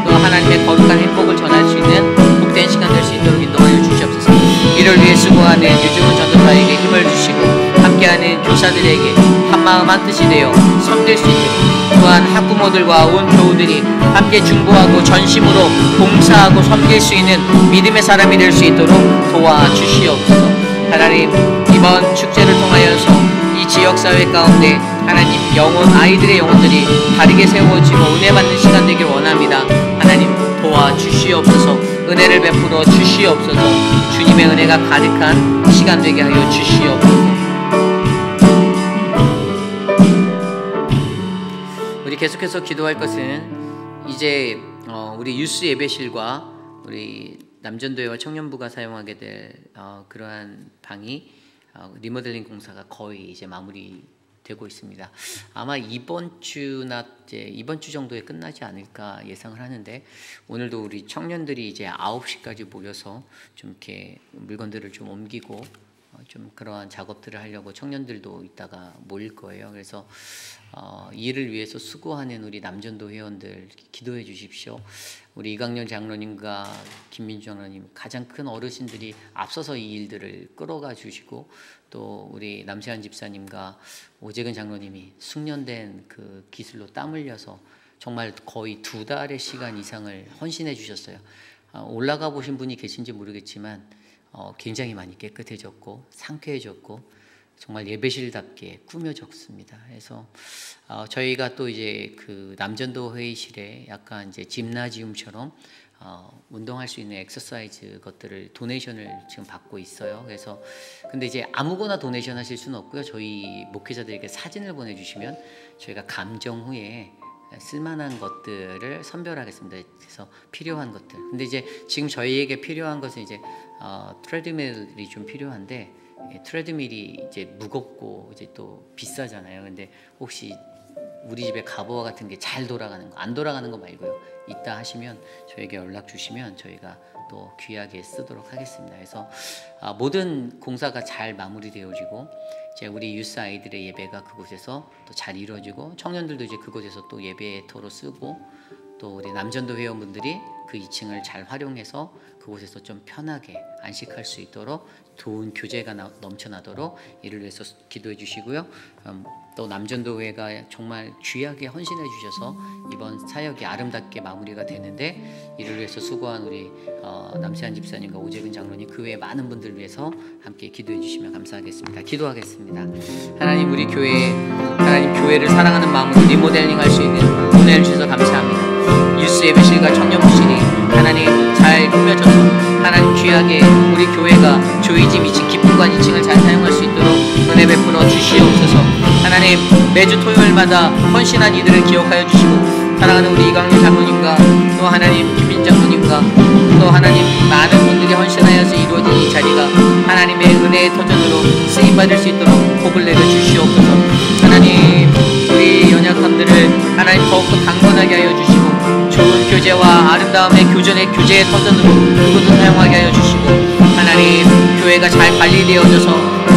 또 하나님의 거룩한 행복을 전할 수 있는 복된 시간 될 수 있도록 인도하여 주시옵소서. 이를 위해 수고하는 유중훈 전도사에게 힘을 주시고 함께하는 교사들에게 한마음 한뜻이 되어 섬길 수 있도록, 또한 학부모들과 온 교우들이 함께 중보하고 전심으로 봉사하고 섬길 수 있는 믿음의 사람이 될 수 있도록 도와주시옵소서. 하나님, 이번 축제를 통하여서 이 지역사회 가운데 하나님 아이들의 영혼들이 바르게 세워지고 은혜 받는 시간 되길 원합니다. 하나님 도와주시옵소서. 은혜를 베풀어 주시옵소서. 주님의 은혜가 가득한 시간 되게 하여 주시옵소서. 우리 계속해서 기도할 것은 이제 우리 유스 예배실과 우리 남전도회와 청년부가 사용하게 될 그러한 방이 리모델링 공사가 거의 이제 마무리되고 있습니다. 아마 이번 주 정도에 끝나지 않을까 예상을 하는데, 오늘도 우리 청년들이 이제 9시까지 모여서 좀 이렇게 물건들을 좀 옮기고 좀 그러한 작업들을 하려고 청년들도 이따가 모일 거예요. 그래서 이 일을 위해서 수고하는 우리 남전도 회원들 기도해 주십시오. 우리 이강렬 장로님과 김민주 장로님, 가장 큰 어르신들이 앞서서 이 일들을 끌어가 주시고, 또 우리 남세한 집사님과 오재근 장로님이 숙련된 그 기술로 땀 흘려서 정말 거의 2달의 시간 이상을 헌신해 주셨어요. 올라가 보신 분이 계신지 모르겠지만 굉장히 많이 깨끗해졌고 상쾌해졌고 정말 예배실답게 꾸며졌습니다. 그래서 저희가 또 이제 그 남전도 회의실에 약간 이제 짐나지움처럼 운동할 수 있는 엑서사이즈 것들을 도네이션을 지금 받고 있어요. 그래서 근데 이제 아무거나 도네이션 하실 수는 없고요. 저희 목회자들에게 사진을 보내주시면 저희가 감정 후에 쓸만한 것들을 선별하겠습니다. 그래서 필요한 것들. 근데 이제 지금 저희에게 필요한 것은 이제 트레드밀이 좀 필요한데, 트레드밀이 이제 무겁고 이제 또 비싸잖아요. 근데 혹시 우리 집에 갑오와 같은 게 잘 돌아가는 거, 안 돌아가는 거 말고요. 있다 하시면 저에게 연락 주시면 저희가 또 귀하게 쓰도록 하겠습니다. 그래서 모든 공사가 잘 마무리되어지고 이제 우리 유스 아이들의 예배가 그곳에서 또 잘 이루어지고 청년들도 이제 그곳에서 또 예배터로 쓰고 또 우리 남전도 회원분들이 그 2층을 잘 활용해서 그곳에서 좀 편하게 안식할 수 있도록 좋은 교제가 넘쳐나도록 이를 위해서 기도해 주시고요. 또 남전도회가 정말 귀하게 헌신해 주셔서 이번 사역이 아름답게 마무리가 되는데 이를 위해서 수고한 우리 남세한 집사님과 오재근 장로님 그 외에 많은 분들 위해서 함께 기도해 주시면 감사하겠습니다. 기도하겠습니다. 하나님 우리 교회 하나님 교회를 사랑하는 마음으로 리모델링할 수 있는 은혜를 주셔서 감사합니다. 유스 예배실과 청년부실이 하나님 잘 꾸며져서 하나님 귀하게 우리 교회가 조이짐 2층 기쁨관 2층을 잘 사용할 수 있도록 은혜 베풀어 주시옵소서. 하나님 매주 토요일마다 헌신한 이들을 기억하여 주시고 사랑하는 우리 이광일 장로님과 또 하나님 김민 장로님과 또 하나님 많은 분들이 헌신하여서 이루어진 이 자리가 하나님의 은혜의 터전으로 쓰임받을 수 있도록 복을 내려 주시옵소서. 하나님 우리 연약함들을 하나님 더욱더 강건하게 하여 주시고 좋은 교제와 아름다움의 교제의 터전으로 그것을 사용하게 하여 주시고 하나님 교회가 잘 관리되어져서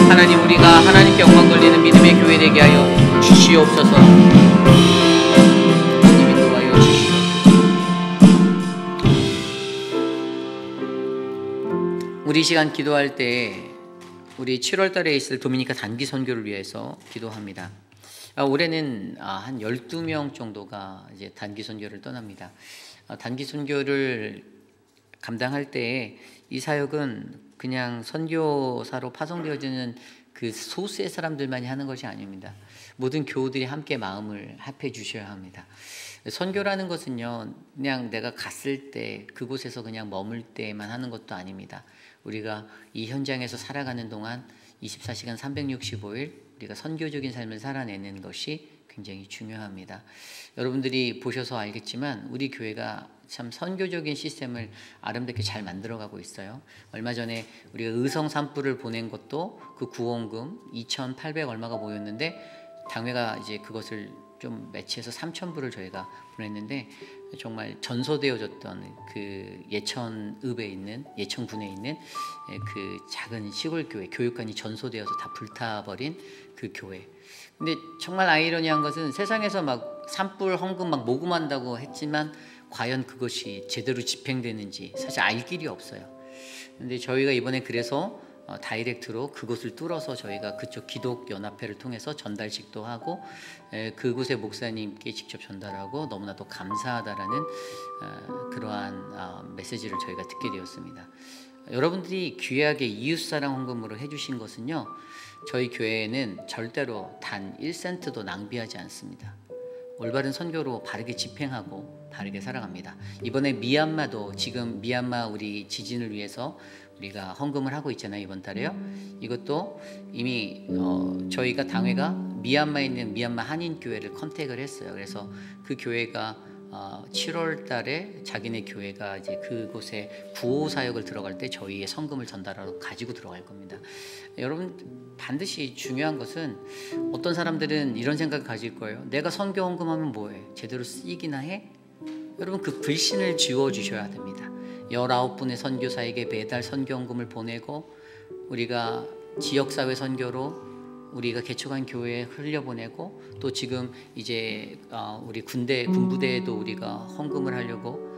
하나님 우리가 하나님께 영광 돌리는 믿음의 교회 되게 하여 주시옵소서. 주님이 도와여 주시옵소서. 우리 시간 기도할 때 우리 7월 달에 있을 도미니카 단기 선교를 위해서 기도합니다. 올해는 한 12명 정도가 이제 단기 선교를 떠납니다. 단기 선교를 감당할 때 이 사역은 그냥 선교사로 파송되어지는 그 소수의 사람들만이 하는 것이 아닙니다. 모든 교우들이 함께 마음을 합해 주셔야 합니다. 선교라는 것은요, 그냥 내가 갔을 때 그곳에서 그냥 머물 때만 하는 것도 아닙니다. 우리가 이 현장에서 살아가는 동안 24시간 365일 우리가 선교적인 삶을 살아내는 것이 굉장히 중요합니다. 여러분들이 보셔서 알겠지만 우리 교회가 참 선교적인 시스템을 아름답게 잘 만들어가고 있어요. 얼마 전에 우리가 의성 산불을 보낸 것도 그 구원금 2,800 얼마가 모였는데 당회가 이제 그것을 좀 매치해서 3,000불을 저희가 보냈는데 정말 전소되어졌던 그 예천읍에 있는 예천군에 있는 그 작은 시골 교회 교육관이 전소되어서 다 불타버린 그 교회. 근데 정말 아이러니한 것은 세상에서 막 산불 헌금 막 모금한다고 했지만 과연 그것이 제대로 집행되는지 사실 알 길이 없어요. 근데 저희가 이번에 그래서 다이렉트로 그곳을 뚫어서 저희가 그쪽 기독연합회를 통해서 전달식도 하고 그곳의 목사님께 직접 전달하고 너무나도 감사하다라는 그러한 메시지를 저희가 듣게 되었습니다. 여러분들이 귀하게 이웃사랑 헌금으로 해주신 것은요, 저희 교회에는 절대로 단 1센트도 낭비하지 않습니다. 올바른 선교로 바르게 집행하고 바르게 살아갑니다. 이번에 미얀마도 지금 미얀마 우리 지진을 위해서 우리가 헌금을 하고 있잖아요. 이번 달에요. 이것도 이미 저희가 당회가 미얀마에 있는 미얀마 한인교회를 컨택을 했어요. 그래서 그 교회가 7월 달에 자기네 교회가 이제 그곳에 구호 사역을 들어갈 때 저희의 성금을 전달하러 가지고 들어갈 겁니다. 여러분 반드시 중요한 것은 어떤 사람들은 이런 생각을 가질 거예요. 내가 선교 헌금하면 뭐해? 제대로 쓰이기나 해? 여러분 그 불신을 지워주셔야 됩니다. 19분의 선교사에게 매달 선교 헌금을 보내고 우리가 지역사회 선교로 우리가 개척한 교회에 흘려보내고 또 지금 이제 우리 군부대에도 우리가 헌금을 하려고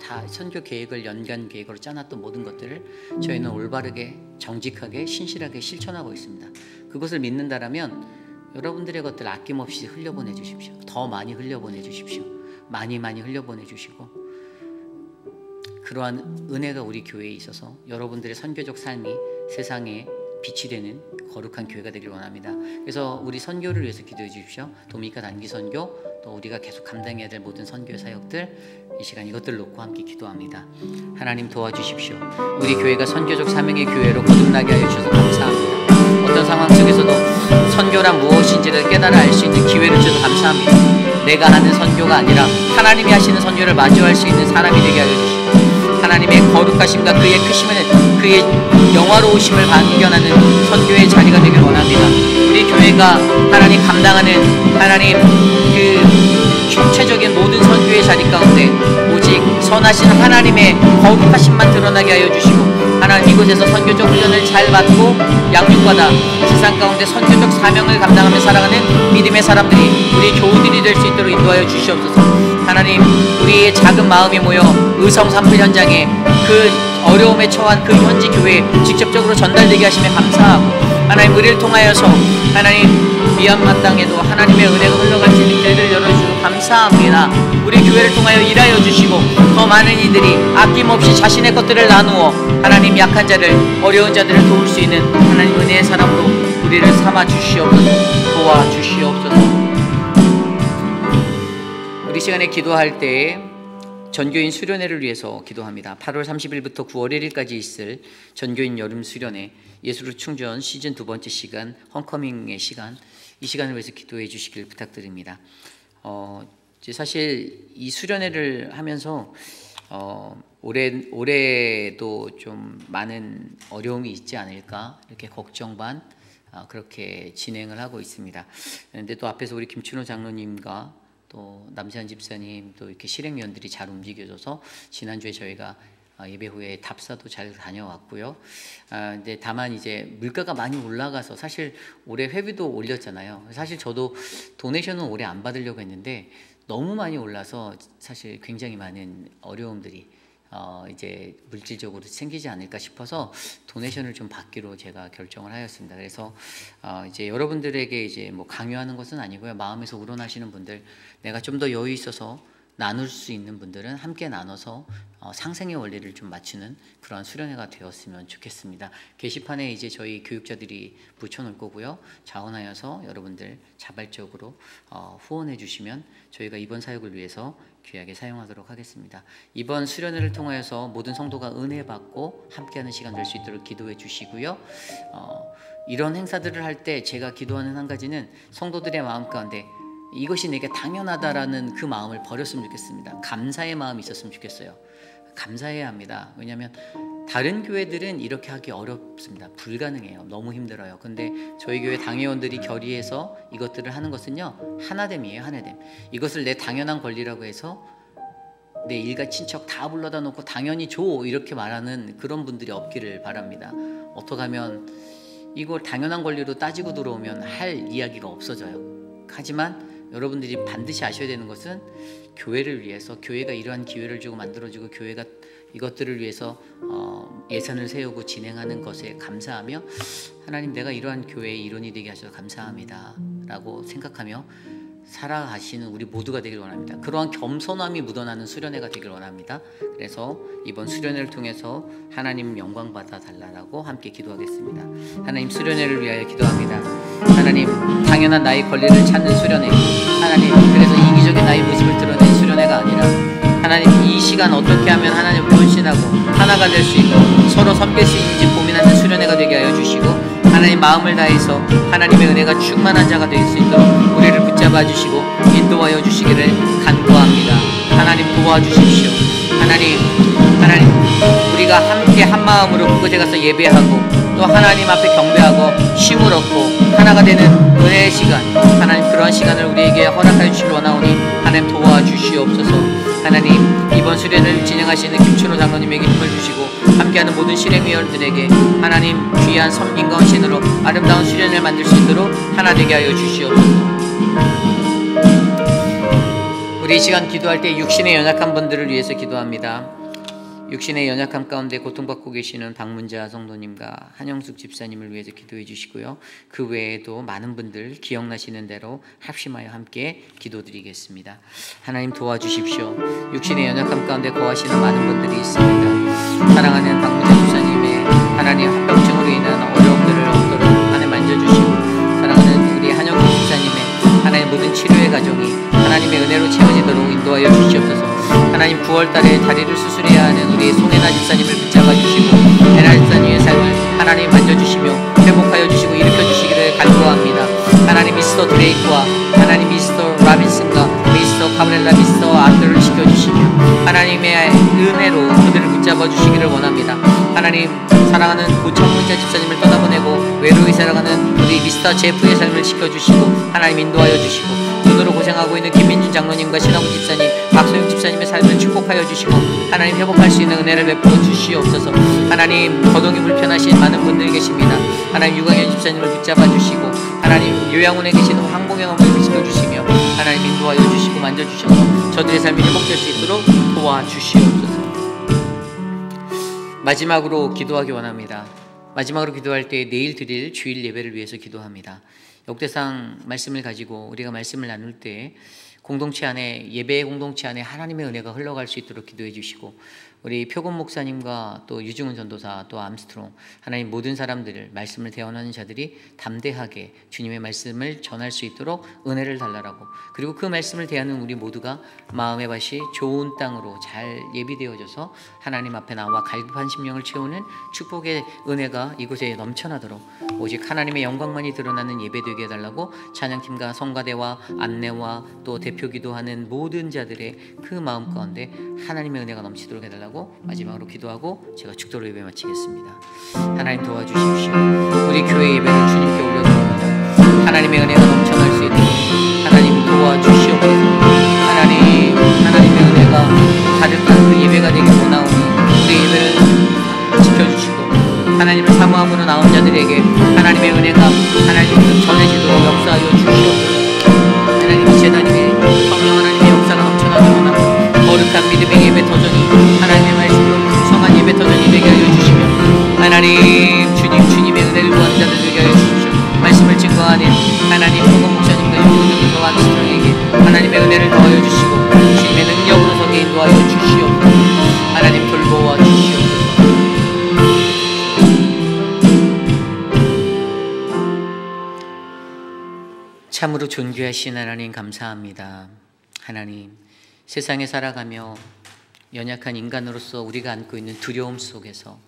다 선교 계획을 연간 계획으로 짜놨던 모든 것들을 저희는 올바르게 정직하게 신실하게 실천하고 있습니다. 그것을 믿는다라면 여러분들의 것들 아낌없이 흘려보내 주십시오. 더 많이 흘려보내 주십시오. 많이 흘려보내 주시고 그러한 은혜가 우리 교회에 있어서 여러분들의 선교적 삶이 세상에 빛이 되는 거룩한 교회가 되길 원합니다. 그래서 우리 선교를 위해서 기도해 주십시오. 도미니카 단기 선교 또 우리가 계속 감당해야 될 모든 선교의 사역들 이 시간 이것들을 놓고 함께 기도합니다. 하나님 도와주십시오. 우리 교회가 선교적 사명의 교회로 거듭나게 하여 주셔서 감사합니다. 어떤 상황 속에서도 선교란 무엇인지를 깨달아 알 수 있는 기회를 주셔서 감사합니다. 내가 하는 선교가 아니라 하나님이 하시는 선교를 마주할 수 있는 사람이 되게 하여 주시고 하나님의 거룩하심과 그의 크심을, 그의 영화로우심을 발견하는 선교의 자리가 되길 원합니다. 우리 교회가 하나님 감당하는 하나님 그 총체적인 모든 선교의 자리 가운데 오직 선하신 하나님의 거룩하심만 드러나게 하여 주시고, 하나님 이곳에서 선교적 훈련을 잘 받고 양육받아 세상 가운데 선교적 사명을 감당하며 살아가는 믿음의 사람들이, 우리 교우들이 될 수 있도록 인도하여 주시옵소서. 하나님, 우리의 작은 마음이 모여 의성산불 현장에 그 어려움에 처한 그 현지 교회에 직접적으로 전달되게 하시며 감사하고, 하나님 우리를 통하여서 하나님 미얀마 땅에도 하나님의 은혜가 흘러갈 수 있는 길을 열어주시고 감사합니다. 우리 교회를 통하여 일하여 주시고 더 많은 이들이 아낌없이 자신의 것들을 나누어 하나님 약한 자를, 어려운 자들을 도울 수 있는 하나님 은혜의 사람으로 우리를 삼아 주시옵소서. 도와주시옵소서. 우리 시간에 기도할 때 전교인 수련회를 위해서 기도합니다. 8월 30일부터 9월 1일까지 있을 전교인 여름 수련회, 예수로 충전 시즌 2번째 시간, 홈커밍의 시간, 이 시간을 위해서 기도해 주시길 부탁드립니다. 사실 이 수련회를 하면서 올해도 좀 많은 어려움이 있지 않을까 이렇게 걱정 반 그렇게 진행을 하고 있습니다. 그런데 또 앞에서 우리 김춘호 장로님과 또 남세한 집사님 또 이렇게 실행위원들이 잘 움직여줘서 지난주에 저희가 예배 후에 답사도 잘 다녀왔고요. 근데 다만 이제 물가가 많이 올라가서 사실 올해 회비도 올렸잖아요. 사실 저도 도네이션은 올해 안 받으려고 했는데 너무 많이 올라서 사실 굉장히 많은 어려움들이 이제 물질적으로 생기지 않을까 싶어서 도네이션을 좀 받기로 제가 결정을 하였습니다. 그래서 이제 여러분들에게 이제 뭐 강요하는 것은 아니고요. 마음에서 우러나시는 분들, 내가 좀 더 여유 있어서 나눌 수 있는 분들은 함께 나눠서 상생의 원리를 좀 맞추는 그런 수련회가 되었으면 좋겠습니다. 게시판에 이제 저희 교육자들이 붙여놓을 거고요. 자원하여서 여러분들 자발적으로 후원해 주시면 저희가 이번 사역을 위해서 귀하게 사용하도록 하겠습니다. 이번 수련회를 통하여서 모든 성도가 은혜 받고 함께하는 시간 될 수 있도록 기도해 주시고요. 이런 행사들을 할 때 제가 기도하는 한 가지는 성도들의 마음 가운데 이것이 내게 당연하다라는 그 마음을 버렸으면 좋겠습니다. 감사의 마음이 있었으면 좋겠어요. 감사해야 합니다. 왜냐하면 다른 교회들은 이렇게 하기 어렵습니다. 불가능해요. 너무 힘들어요. 근데 저희 교회 당회원들이 결의해서 이것들을 하는 것은요, 하나됨이에요. 하나됨. 이것을 내 당연한 권리라고 해서 내 일가 친척 다 불러다 놓고 당연히 줘 이렇게 말하는 그런 분들이 없기를 바랍니다. 어떻게 하면 이걸 당연한 권리로 따지고 들어오면 할 이야기가 없어져요. 하지만 여러분들이 반드시 아셔야 되는 것은 교회를 위해서, 교회가 이러한 기회를 주고 만들어주고 교회가 이것들을 위해서 예산을 세우고 진행하는 것에 감사하며, 하나님 내가 이러한 교회의 일원이 되게 하셔서 감사합니다 라고 생각하며 살아가시는 우리 모두가 되길 원합니다. 그러한 겸손함이 묻어나는 수련회가 되길 원합니다. 그래서 이번 수련회를 통해서 하나님 영광 받아 달라고 함께 기도하겠습니다. 하나님, 수련회를 위하여 기도합니다. 하나님, 당연한 나의 권리를 찾는 수련회, 하나님 그래서 이기적인 나의 모습을 드러낸 수련회가 아니라 하나님 이 시간 어떻게 하면 하나님을 헌신하고 하나가 될 수 있고 서로 섬길 수 있는지 고민하는 수련회가 되게 하여 주시고, 하나님 마음을 다해서 하나님의 은혜가 충만한 자가 될 수 있도록 우리를 붙잡아 주시고 인도하여 주시기를 간구합니다. 하나님 도와주십시오. 하나님 우리가 함께 한 마음으로 그곳에 가서 예배하고 또 하나님 앞에 경배하고 쉼을 얻고 하나가 되는 은혜의 시간, 하나님 그러한 시간을 우리에게 허락하여 주시길 원하오니 하나님 도와주시옵소서. 하나님 이번 수련을 진행하시는 김춘호 장로님에게 힘을 주시고 함께하는 모든 실행위원들에게 하나님 귀한 섬김과 헌신으로 아름다운 수련을 만들 수 있도록 하나 되게 하여 주시옵소서. 우리 이 시간 기도할 때 육신의 연약한 분들을 위해서 기도합니다. 육신의 연약함 가운데 고통받고 계시는 박문자 성도님과 한영숙 집사님을 위해서 기도해 주시고요. 그 외에도 많은 분들 기억나시는 대로 합심하여 함께 기도드리겠습니다. 하나님 도와주십시오. 육신의 연약함 가운데 거하시는 많은 분들이 있습니다. 사랑하는 박문자 집사님의 하나님 합병증으로 인한 어려움들을 얻도록 하나님 만져주시고, 사랑하는 우리 한영숙 집사님의 하나님 모든 치료의 과정이 하나님의 은혜로 채워지도록 인도하여 주시옵소서. 하나님 9월달에 다리를 수술해야 하는 우리 송혜나 집사님을 붙잡아 주시고 헤나 집사님의 삶을 하나님 만져주시며 회복하여 주시고 일으켜 주시기를 간구합니다. 하나님 미스터 드레이크와 하나님 미스터 라빈슨과 미스터 카브렐라 미스터 아들을 지켜주시며 하나님의 은혜로 그들을 붙잡아 잡아주시기를 원합니다. 하나님, 사랑하는 고청문자 집사님을 떠나보내고 외로이 살아가는 우리 미스터 제프의 삶을 지켜주시고 하나님 인도하여 주시고, 눈으로 고생하고 있는 김민준 장로님과 신하구 집사님, 박소영 집사님의 삶을 축복하여 주시고 하나님 회복할 수 있는 은혜를 베풀어 주시옵소서. 하나님, 거동이 불편하신 많은 분들이 계십니다. 하나님, 유광현 집사님을 붙잡아 주시고 하나님, 요양원에 계시는 황봉영 어머니를 지켜주시며 하나님 인도하여 주시고 만져주셔서 저들의 삶이 회복될 수 있도록 도와주시옵소서. 마지막으로 기도하기 원합니다. 마지막으로 기도할 때 내일 드릴 주일 예배를 위해서 기도합니다. 역대상 말씀을 가지고 우리가 말씀을 나눌 때 공동체 안에, 예배 공동체 안에 하나님의 은혜가 흘러갈 수 있도록 기도해 주시고, 우리 표곤 목사님과 또 유중훈 전도사, 또 암스트롱, 하나님 모든 사람들을, 말씀을 대언하는 자들이 담대하게 주님의 말씀을 전할 수 있도록 은혜를 달라라고, 그리고 그 말씀을 대하는 우리 모두가 마음의 밭이 좋은 땅으로 잘 예비되어져서 하나님 앞에 나와 갈급한 심령을 채우는 축복의 은혜가 이곳에 넘쳐나도록 오직 하나님의 영광만이 드러나는 예배 되게 해달라고 찬양팀과 성가대와 안내와 또 대표 기도하는 모든 자들의 그 마음 가운데 하나님의 은혜가 넘치도록 해달라고 마지막으로 기도하고 제가 축도로 예배 마치겠습니다. 하나님 도와주십시오. 우리 교회 예배를 주님께 올려드립니다. 하나님의 은혜가 넘쳐날 수 있도록 하나님 도와주시옵소서. 하나님의 은혜가 가득한 그 예배가 되길 원하오니 우리 예배를 지켜주시고 하나님을 사모함으로 나온 자들에게 하나님의 은혜가 하나님께 전해지도록 역사하여 주시옵소서. 하나님, 이 재단임에 성령 하나님의 역사가 넘쳐나기 원하고 거룩한 믿음의 예배 터전이 하나님의 말씀으로 풍성한 예배 터전이 되게 하여 주시며 하나님, 주님의 은혜를 구하는 자들 되게 하여 주십시오. 말씀을 증거하는 하나님 표곤 목사님과 유중훈 전도사와 암스트롱에게 하나님의 은혜를 더하여 주시고 주님의 능력으로 서게 인도하여 주시옵소서. 하나님 돌보아 주시옵소서. 참으로 존귀하신 하나님 감사합니다. 하나님, 세상에 살아가며 연약한 인간으로서 우리가 안고 있는 두려움 속에서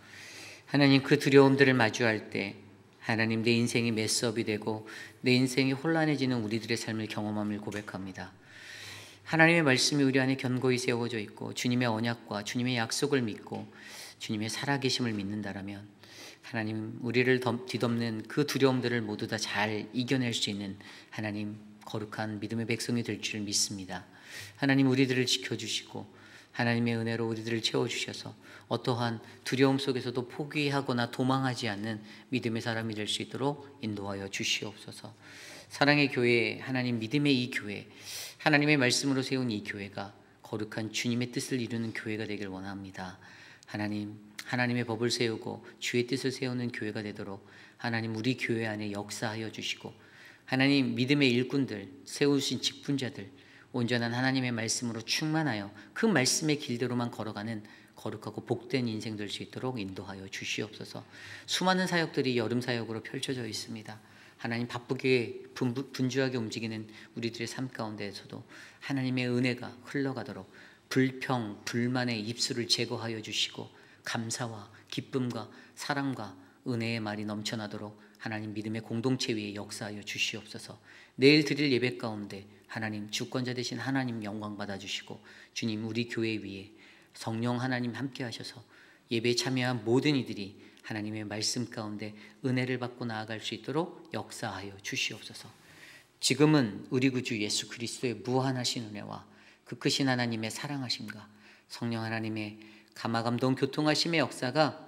하나님, 그 두려움들을 마주할 때 하나님, 내 인생이 메스업이 되고 내 인생이 혼란해지는 우리들의 삶을 경험함을 고백합니다. 하나님의 말씀이 우리 안에 견고히 세워져 있고 주님의 언약과 주님의 약속을 믿고 주님의 살아계심을 믿는다라면 하나님, 우리를 뒤덮는 그 두려움들을 모두 다 잘 이겨낼 수 있는 하나님, 거룩한 믿음의 백성이 될 줄 믿습니다. 하나님, 우리들을 지켜주시고 하나님의 은혜로 우리들을 채워주셔서 어떠한 두려움 속에서도 포기하거나 도망하지 않는 믿음의 사람이 될 수 있도록 인도하여 주시옵소서. 사랑의 교회, 하나님 믿음의 이 교회, 하나님의 말씀으로 세운 이 교회가 거룩한 주님의 뜻을 이루는 교회가 되길 원합니다. 하나님, 하나님의 법을 세우고 주의 뜻을 세우는 교회가 되도록 하나님, 우리 교회 안에 역사하여 주시고 하나님, 믿음의 일꾼들, 세우신 직분자들, 온전한 하나님의 말씀으로 충만하여 그 말씀의 길대로만 걸어가는 거룩하고 복된 인생 될 수 있도록 인도하여 주시옵소서. 수많은 사역들이 여름 사역으로 펼쳐져 있습니다. 하나님, 바쁘게 분주하게 움직이는 우리들의 삶 가운데에서도 하나님의 은혜가 흘러가도록 불평, 불만의 입술을 제거하여 주시고 감사와 기쁨과 사랑과 은혜의 말이 넘쳐나도록 하나님, 믿음의 공동체 위에 역사하여 주시옵소서. 내일 드릴 예배 가운데 하나님, 주권자 되신 하나님 영광 받아주시고 주님, 우리 교회 위에 성령 하나님 함께 하셔서 예배에 참여한 모든 이들이 하나님의 말씀 가운데 은혜를 받고 나아갈 수 있도록 역사하여 주시옵소서. 지금은 우리 구주 예수 그리스도의 무한하신 은혜와 그 크신 하나님의 사랑하심과 성령 하나님의 감화감동 교통하심의 역사가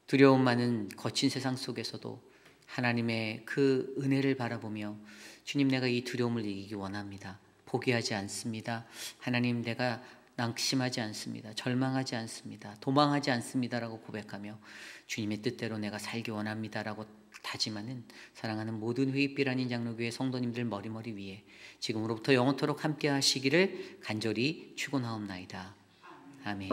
두려움 많은 거친 세상 속에서도 하나님의 그 은혜를 바라보며 주님, 내가 이 두려움을 이기기 원합니다. 포기하지 않습니다. 하나님, 내가 낙심하지 않습니다. 절망하지 않습니다. 도망하지 않습니다라고 고백하며 주님의 뜻대로 내가 살기 원합니다라고 다짐하는 사랑하는 모든 회의빛 아닌 장로교회 성도님들 머리머리 위에 지금으로부터 영원토록 함께 하시기를 간절히 축원하옵나이다. 아멘.